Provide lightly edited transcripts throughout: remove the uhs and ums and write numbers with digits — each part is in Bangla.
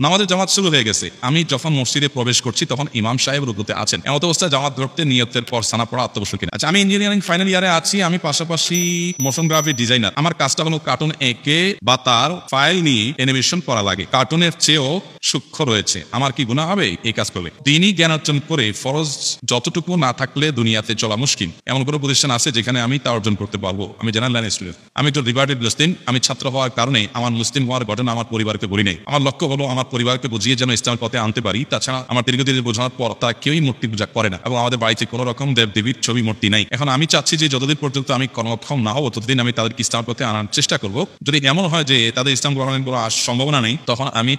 নামাজের জামাত শুরু হয়ে গেছে। আমি যখন মসজিদে প্রবেশ করছি তখন ইমাম সাহেব রুকুতে আছেন। এমত অবস্থায় জামাত ধরতে নিয়তের পর সানা পড়া অত্যাবশ্যক কিনা? আচ্ছা, আমি ইঞ্জিনিয়ারিং ফাইনাল ইয়ারে আছি। আমি পাশাপাশি মোশন গ্রাফিক ডিজাইনার। আমার কাজটা হলো কার্টুন এঁকে বা তার ফাইল নিয়ে অ্যানিমেশন করা লাগে। কার্টুনের চেয়েও সূক্ষ্ম রয়েছে। আমার কি গুনাহ হবে এই কাজ করলে? দিনই জ্ঞান অর্জন করে ফরজ যতটুকু না থাকলে দুনিয়াতে চলা মুশকিল। এমন কোনো প্রতিষ্ঠান আছে যেখানে আমি তা অর্জন করতে পারবো? আমি জেনারেল লাইন স্টুডেন্ট। আমি একটু রিভার্টেড মুসলিম। আমি ছাত্র হওয়ার কারণে আমার মুসলিম হওয়ার ঘটনা আমার পরিবারকে বলি নেই। আমার লক্ষ্য হলো আমার পরিবারকে বুঝিয়ে যেন ইসলামের পথে আনতে পারি। তাছাড়া আমার দীর্ঘদিনের বোঝানোর পর তারা কেউই মূর্তি পূজা করে না এবং আমাদের বাড়িতে কোনো রকম দেব দেবীর ছবি মূর্তি নাই। এখন আমি চাচ্ছি যে যতদিন পর্যন্ত আমি কর্মক্ষম না হবো ততদিন আমি তাদেরকে ইসলামের পথে আনার চেষ্টা করব। যদি এমন হয় যে তাদের ইসলাম গ্রহণের কোনো সম্ভাবনা নেই, তখন আমি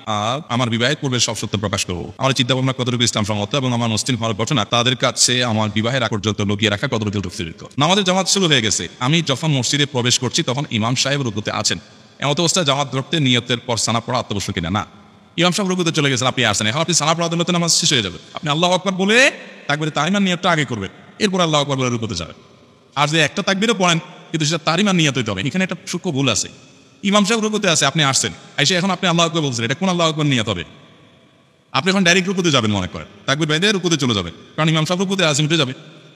আমার বিবাহের পূর্বে সব সত্য প্রকাশ করবো। আমার চিন্তা ভাবনা কতটুকু ইসলাম সম্মত এবং আমার মুসলিম হওয়ার ঘটনা তাদের কাছে আমার বিবাহের আগ পর্যন্ত লুকিয়ে রাখা কতটুকু যুক্তিযুক্ত। নামাজের জামাত শুরু হয়ে গেছে। আমি যখন মসজিদে প্রবেশ করছি তখন ইমাম সাহেব রুকুতে আছেন। এমত অবস্থায় জামাত ধরতে নিয়তের পর সানা পড়া অত্যাবশ্যক কিনা? না। ইমাম সাহেব রুকুতে চলে গেছেন, আপনি আসেন। এখন আপনি সানা পড়া দিলে নামাজ শেষ হয়ে যাবে। আপনি আল্লাহু আকবার বলে তাকবীরে তাহরিমার নিয়তটা আগে করবেন, এরপর আল্লাহু আকবার বলে রুকুতে যাবেন। আর যে একটা তাকবীরও পড়েন কিন্তু সেটা তাহরিমার নিয়ত হইতে হবে। এখানে একটা সূক্ষ্ম ভুল আছে। ইমাম সাহেব রুকুতে আছে, আপনি আসছেন, এসে এখন আপনি আল্লাহু আকবার বলছেন, এটা কোন আল্লাহু আকবার নিয়ত হবে? আপনি এখন ডাইরেক্ট রুকুতে যাবেন মনে করেন, তাকবীর বেঁধে রুকুতে চলে যাবেন, কারণ ইমাম সাহেব রুকুতে আছে, উঠে যাবে।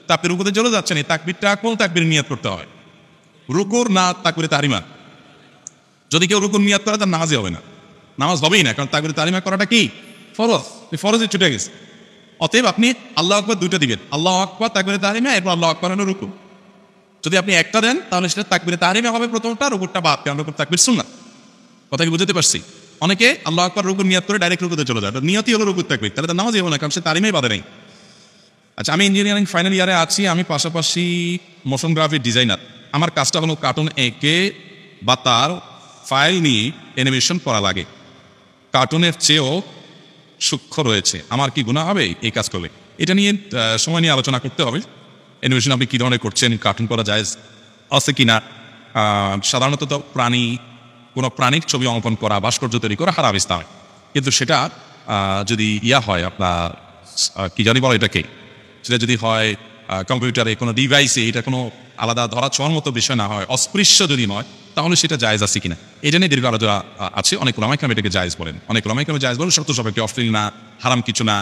তা আপনি রুকুতে চলে যাচ্ছেন, এই তাকবীরটা কোন তাকবীর নিয়ত করতে হয়? রুকুর না তাকবীরে তাহরিমা? যদি কেউ রুকুর নিয়ত করে তার নামাজই হবে না, নামাজ হবেই না, কারণ তাকবীরে তাহরিমা করাটা কি ফরজ, ফরজে ছুটে গেছে। অতএব আপনি আল্লাহু আকবার দুইটা দিবেন, আল্লাহু আকবার তাকবীরে তাহরিমা, এরপর আল্লাহু আকবার হলো রুকু। যদি আপনি একটা দেন তাহলে সেটা তাকবীরে তাহরিমা হবে প্রথমটা, রুকুরটা বাদ, কারণ রুকুর তাকবীর সুন্নাত। কথা কি বুঝতে পারছি? অনেকে আল্লাহু আকবার রুকুর নিয়ত করে ডাইরেক্ট রুকুতে চলে যায়, নিয়তই হলো রুকুর তাকবীর, তাহলে তার নামাজই হবে না, কারণ সে তাহরিমাই বাদে নেই। আচ্ছা, আমি ইঞ্জিনিয়ারিং ফাইনাল ইয়ারে আছি। আমি পাশাপাশি মোশন গ্রাফিক ডিজাইনার। আমার কাজটা হলো কার্টুন এঁকে বা তার ফাইল নিয়ে অ্যানিমেশন করা লাগে। কার্টুনের চেয়েও সূক্ষ্ম রয়েছে। আমার কি গুনাহ হবে এই কাজ করলে? এটা নিয়ে সময় নিয়ে আলোচনা করতে হবে। অ্যানিমেশন আপনি কী ধরনের করছেন, কার্টুন করা জায়েজ আছে কি না? সাধারণত তো কোনো প্রাণীর ছবি অঙ্কন করা, ভাস্কর্য তৈরি করা হারাম ইসলামে। কিন্তু সেটা যদি হয় আপনার কি জানি বলো এটাকে, সেটা যদি হয় কম্পিউটারে কোনো ডিভাইসে, এটা কোনো আলাদা ধরা ছোঁয়ার মতো বিষয় না হয়, অস্পৃশ্য যদি নয়, তাহলে সেটা জায়েজ আছে কিনা এটা নিয়ে দীর্ঘ আলোচনা আছে। অনেক উলামায়ে কেরাম এটাকে জায়েজ বলেন, অনেক উলামায়ে কেরাম জায়েজ বলেন, শর্ত সাপেক্ষে, অশ্লীল না, হারাম কিছু না,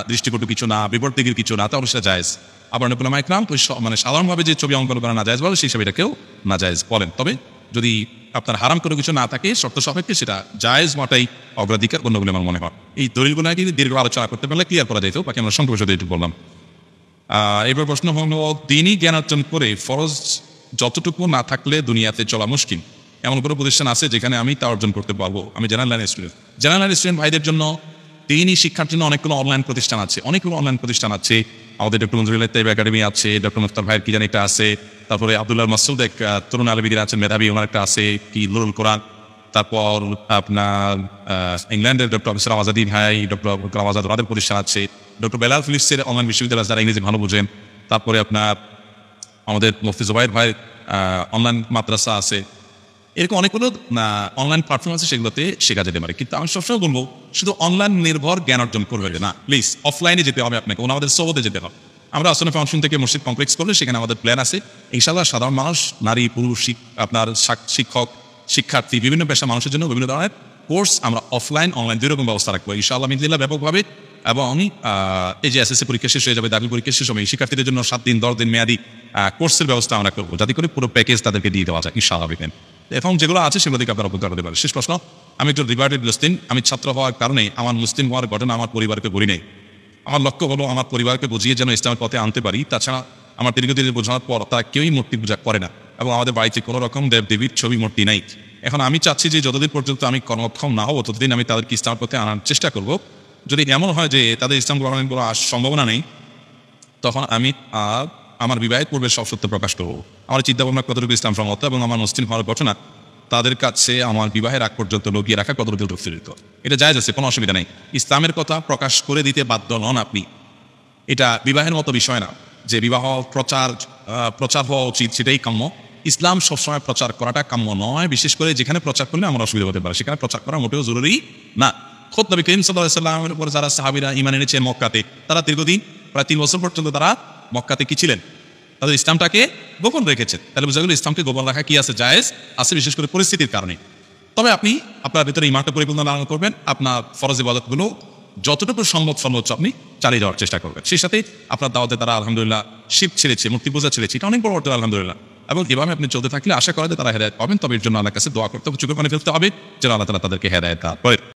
দৃষ্টিকটু কিছু না, বিবর্তিকের কিছু না, তাহলে সেটা জায়েজ। আবার অনেক উলামায়ে কেরাম মানে সাধারণভাবে যে ছবি অঙ্কন করা না জায়েজ বলে, সেই হিসাবে এটাকেও না জায়েজ বলেন। তবে যদি আপনার হারাম কোনো কিছু না থাকে, শর্ত সাপেক্ষে, সেটা জায়েজ মতাই অগ্রাধিকার গণ্য বলে আমার মনে হয়। এই দলিলগুলো কিন্তু দীর্ঘ আলোচনা করতে পারলে ক্লিয়ার করা যেত, বাকি আমরা সংক্ষেপে সাথে একটু বললাম। এবার প্রশ্ন হলো, দিনই জ্ঞান অর্জন করে ফরজ যতটুকু না থাকলে দুনিয়াতে চলা মুশকিল। এমন কোনো প্রতিষ্ঠান আছে যেখানে আমি তা অর্জন করতে পারবো? আমি general line student. General line student ভাইদের জন্য, দিনই শিক্ষার জন্য অনেকগুলো অনলাইন প্রতিষ্ঠান আছে, আমাদের ডক্টর মঞ্জুরুল তাইব একাডেমি আছে, ডক্টর মুফতার ভাইয়ের কি জানি একটা আছে, তারপরে আব্দুল্লাহ মাসুদ এক তরুণ আলমগীর আছেন মেধাবী, ওনার একটা আছে কি নুরুল কোরআন। তারপর আপনার ইংল্যান্ডের ডক্টর আবদুল আজাদি ভাই, ডক্টর কালাম আজাদ, ওনাদের প্রতিষ্ঠান আছে। ডক্টর বেলাল ফিলিপসের অনলাইন বিশ্ববিদ্যালয়, যারা ইংরেজি ভালো বোঝেন। তারপরে আপনার আমাদের মুফতি জুবাইর ভাইয়ের অনলাইন মাদ্রাসা আছে। এরকম অনেকগুলো অনলাইন প্ল্যাটফর্ম আছে, সেগুলোতে শেখা যেতে পারে। কিন্তু আমি সবসময় বলবো, শুধু অনলাইন নির্ভর জ্ঞান অর্জন করবে না, প্লিজ অফলাইনে যেতে হবে আপনাকে, আমাদের সৌদে যেতে হবে। আমরা আসলে ফাউন্ডেশন থেকে মসজিদ কমপ্লেক্স করলে সেখানে আমাদের প্ল্যান আছে, ইনশাআল্লাহ সাধারণ মানুষ, নারী পুরুষ, আপনার শিক্ষক শিক্ষার্থী, বিভিন্ন পেশা মানুষের জন্য বিভিন্ন ধরনের কোর্স আমরা অফলাইন অনলাইন দুই রকম ব্যবস্থা রাখবো ইনশাআল্লাহ মিলিল্লাহ ব্যাপকভাবে। এবং এই যে এসএসসি পরীক্ষা শেষ হয়ে যাবে, দাখিল পরীক্ষা শেষ হবে, শিক্ষার্থীদের জন্য 7 দিন 10 দিন মেয়াদি কোর্সের ব্যবস্থা আমরা করবো, যাতে করে পুরো প্যাকেজ তাদেরকে দিয়ে দেওয়া যায় ইনশাআল্লাহ। এখন যেগুলো আছে সেগুলো থেকে আপনারা উপকার হতে পারে। শেষ প্রশ্ন, আমি একটু রিভার্টেড মুসলিম। আমি ছাত্র হওয়ার কারণে আমার মুসলিম হওয়ার ঘটনা আমার পরিবারকে বলি নেই। আমার লক্ষ্য হলো আমার পরিবারকে বুঝিয়ে যেন ইসলামের পথে আনতে পারি। তাছাড়া আমার দীর্ঘদিনের বোঝানোর পর তারা কেউই মূর্তি পূজা করে না এবং আমাদের বাড়িতে কোনো রকম দেব দেবীর ছবি মূর্তি নাই। এখন আমি চাচ্ছি যে যতদিন পর্যন্ত আমি কর্মক্ষম না হবো ততদিন আমি তাদেরকে ইসলামের পথে আনার চেষ্টা করব। যদি এমন হয় যে তাদের ইসলাম গ্রহণের কোনো সম্ভাবনা নেই, তখন আমি আমার বিবাহের পূর্বে সব সত্য প্রকাশ করবো। আমার চিন্তা ভাবনা কতটুকু ইসলাম সম্মত এবং আমার মুসলিম হওয়ার ঘটনা তাদের কাছে আমার বিবাহের আগ পর্যন্ত লুকিয়ে রাখা কতটুকু যুক্তিযুক্ত। এটা জায়েজ আছে, কোনো অসুবিধা নেই। ইসলামের কথা প্রকাশ করে দিতে বাধ্য নন আপনি। এটা বিবাহের মতো বিষয় না যে বিবাহ প্রচার হওয়া উচিত, সেটাই কাম্য। ইসলাম সবসময় প্রচার করাটা কাম্য নয়, বিশেষ করে যেখানে প্রচার করলে আমার অসুবিধা হতে পারে, সেখানে প্রচার করা মোটেও জরুরি না। খোদ নবী করিম সাল্লাল্লাহু আলাইহি ওয়াসাল্লামের উপর যারা সাহাবীরা ঈমান এনেছেন মক্কাতে, তারা দীর্ঘদিন প্রায় 3 বছর পর্যন্ত তারা মক্কাতে কি ছিলেন? তাদের ইসলামটাকে গোপন রেখেছেন। তাহলে বোঝা গেল ইসলামকে গোপন রাখা কি আছে? জায়েজ আছে, বিশেষ করে পরিস্থিতির কারণে। তবে আপনি আপনার ভিতরে ইমানটা পরিপূর্ণ লালন করবেন, আপনার ফরজ ইবাদতগুলো যতটুকু সম্ভব সর্বোচ্চ আপনি চালিয়ে যাওয়ার চেষ্টা করবেন। সেই সাথে আপনার দাওয়াতে তারা আলহামদুলিল্লাহ শিব ছেড়েছে, মূর্তি পূজা ছেড়েছে, এটা অনেক বড় অর্জন আলহামদুলিল্লাহ। এবং এভাবে আপনি চলতে থাকলে আশা করা যায় তারা হেদায়েত পাবেন। তবে এর জন্য আল্লাহর কাছে দোয়া করতে হবে, চোখের পানি ফেলতে হবে যেন আল্লাহ তাআলা তাদেরকে হেদায়েত দান করেন।